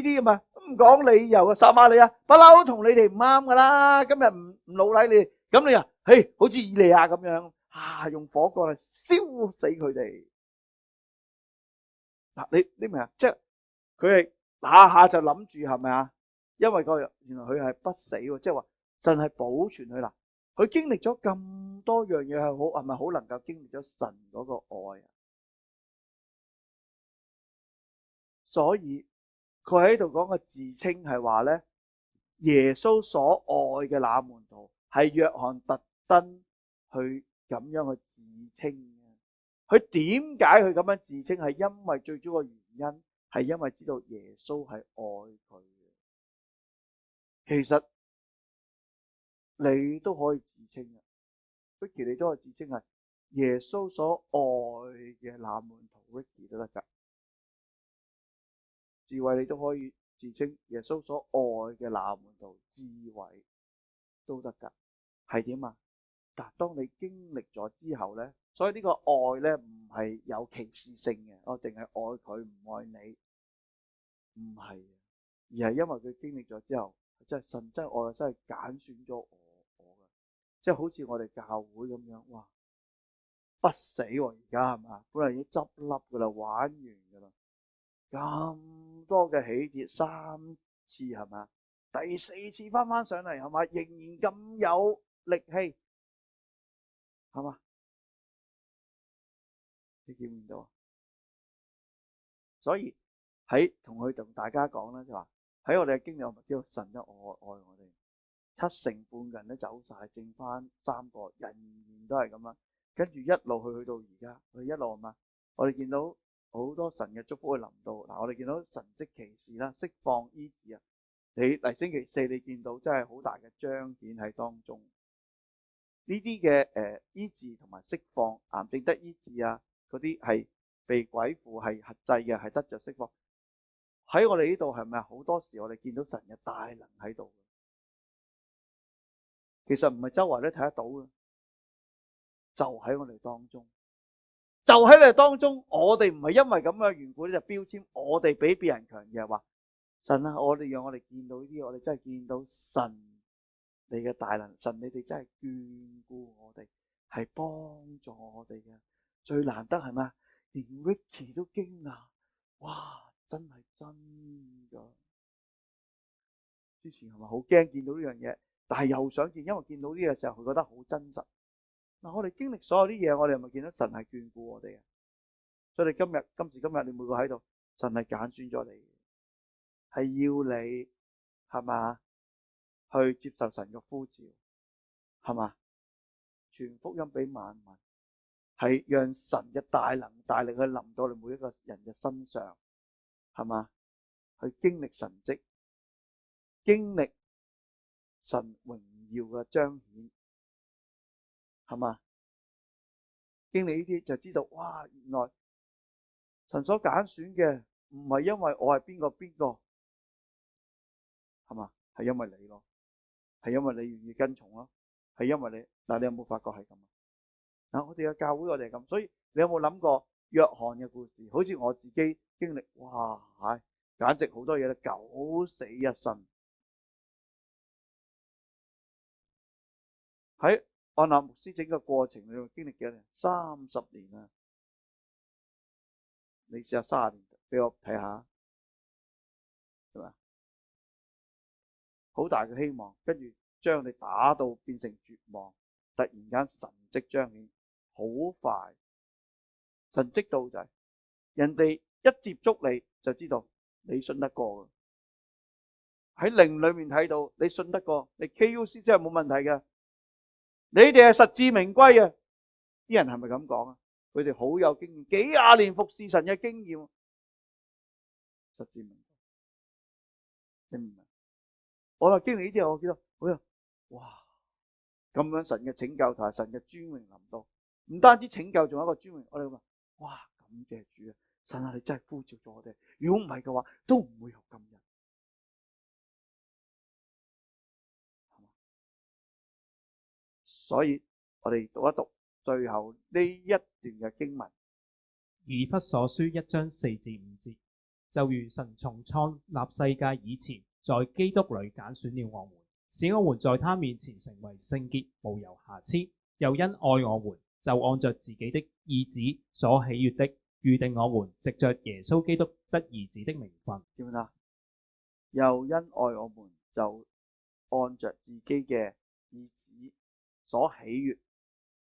啲咁啊？唔講理由嘅，撒瑪利亞不嬲同你哋唔啱噶啦。今日唔老禮你，咁你啊，嘿，好似以利亞咁樣啊，用火過嚟燒死佢哋。嗱，你明啊？即係佢係下下就諗住係咪啊？因為原來佢係不死喎，即係話神係保存佢啦。佢經歷咗咁多樣嘢，係咪好能夠經歷咗神嗰個愛啊？所以佢喺度講個自稱係話咧，耶穌所愛嘅那門徒係約翰特登去咁樣去自稱嘅。佢點解佢咁樣自稱？係因為最主要嘅原因係因為知道耶穌係愛佢嘅。其實你都可以自稱嘅，Ricky 你都可以自稱係耶穌所愛嘅那門徒 Ricky 都得㗎。智慧你都可以自稱耶穌所愛嘅那門徒智慧都得㗎。係點啊？但當你經歷咗之後咧，所以呢個愛咧唔係有歧視性嘅，我淨係愛佢唔愛你，唔係，而係因為佢經歷咗之後，真係神真係愛，真係揀選咗我嘅，即係好似我哋教會咁樣，哇，不死喎而家係嘛？本來已經執笠噶啦，玩完噶啦，咁多嘅起跌3次係嘛？第4次翻上嚟係嘛？仍然咁有力氣係嘛？你見唔見到啊？所以喺同大家講咧，就話喺我哋嘅經歷，我咪知道神一愛我哋，7成半嘅人都走晒，剩翻3個，仍然都係咁樣，跟住一路去到而家，佢一路嘛，我哋見到好多神嘅祝福會臨到。嗱，我哋見到神蹟奇事啦，釋放醫治啊，你嚟星期4你見到真係好大嘅彰顯喺當中，呢啲嘅醫治同埋釋放，癌症得醫治啊，嗰啲係被鬼附係轄制嘅，係得着釋放。喺我哋呢度係咪好多時我哋見到神嘅大能喺度？其實唔係周圍都睇得到嘅，就喺我哋當中，就喺你哋當中。我哋唔係因為咁嘅緣故咧就標籤我哋比別人強，而係話神啊，我哋讓我哋見到呢啲，我哋真係見到神你嘅大能，神你哋真係眷顧我哋，係幫助我哋嘅。最難得係咩？連 Ricky 都驚訝，哇！真係真㗎！之前係咪好驚見到呢樣嘢？但係又想見，因為見到呢個時候，佢覺得好真實。嗱，我哋經歷所有啲嘢，我哋係咪見到神係眷顧我哋啊？所以你今時今日，你每個喺度，神係揀選咗你，係要你係嘛去接受神嘅呼召，係嘛傳福音俾萬民，係讓神嘅大能大力去臨到你每一個人嘅身上，係嘛去經歷神蹟，經歷神榮耀嘅彰顯，係嘛？經歷呢啲就知道，哇！原來神所揀選嘅唔係因為我係邊個，係嘛？係因為你咯，係因為你願意跟從咯，係因為你。嗱，你有冇發覺係咁啊？嗱，我哋嘅教會我哋係咁，所以你有冇諗過約翰嘅故事？好似我自己經歷，哇！簡直好多嘢都九死一生。喺安納牧師整個過程裏面經歷幾多年？30年啊！你試下30年俾我睇下，係嘛？好大嘅希望，跟住將你打到變成絕望，突然間神蹟彰顯，好快神蹟到就係人哋一接觸你就知道你信得過嘅，喺靈裏面睇到你信得過，你 KUC 真係冇問題嘅，你哋係實至名歸嘅。啲人係咪咁講啊？佢哋好有經驗，幾廿年服侍神嘅經驗，實至名歸。你唔明？我話經歷呢啲，我記得好呀，哇！咁樣神嘅拯救同埋神嘅尊榮臨到，唔單止拯救，仲有一個尊榮。我哋話哇，感謝主啊！神啊，你真係呼召咗我哋。如果唔係嘅話，都唔會有今日。所以我哋讀一讀最後呢一段嘅經文。以弗所書1章4至5節，就如神從創立世界以前，在基督裏揀選了我們，使我們在他面前成為聖潔，無有瑕疵。又因愛我們，就按着自己的意旨所喜悅的，預定我們藉着耶穌基督得兒子的名分。點樣啊？又因愛我們，就按着自己嘅意旨所喜悅，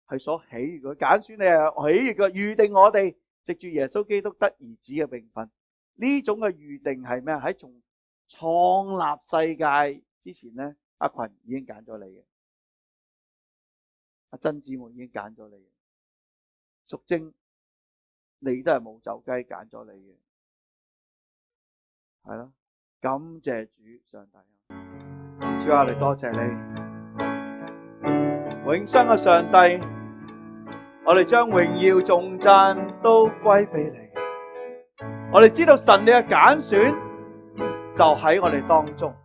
係所喜悅嘅揀選你係喜悅嘅，預定我哋藉住耶穌基督得兒子嘅名分。呢種嘅預定係咩？喺從創立世界之前咧，阿群已經揀咗你嘅，阿珍姊妹已經揀咗你嘅，淑貞你都係冇走雞揀咗你嘅，係咯。感謝主上帝，主啊，你多謝你，永生嘅上帝，我哋將榮耀頌讚都歸俾你。我哋知道神你嘅揀選就喺我哋當中，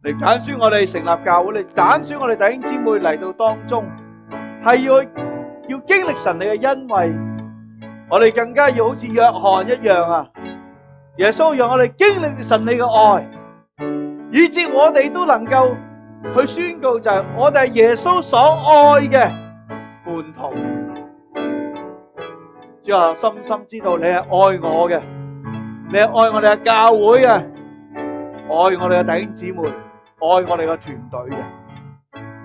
你揀選我哋成立教會，你揀選我哋弟兄姊妹嚟到當中，係要經歷神你嘅恩惠。我哋更加要好似約翰一樣啊！耶穌讓我哋經歷神你嘅愛，以致我哋都能夠去宣告就係我哋係耶穌所愛嘅門徒。主啊，深深知道你係愛我嘅，你係愛我哋嘅教會嘅，愛我哋嘅弟兄姊妹，愛我哋嘅團隊嘅。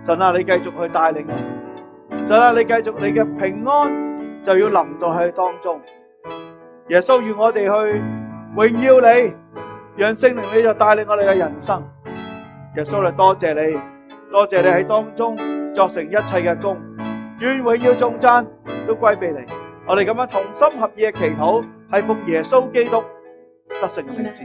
神啊，你繼續去帶領我，神啊，你繼續你嘅平安就要臨到喺當中。耶穌願我哋去榮耀你，讓聖靈你就帶領我哋嘅人生。耶穌嚟，多謝你，多謝你喺當中作成一切嘅功，願榮耀頌讚都歸俾你。我哋咁樣同心合意嘅祈禱，係奉耶穌基督得勝嘅名字。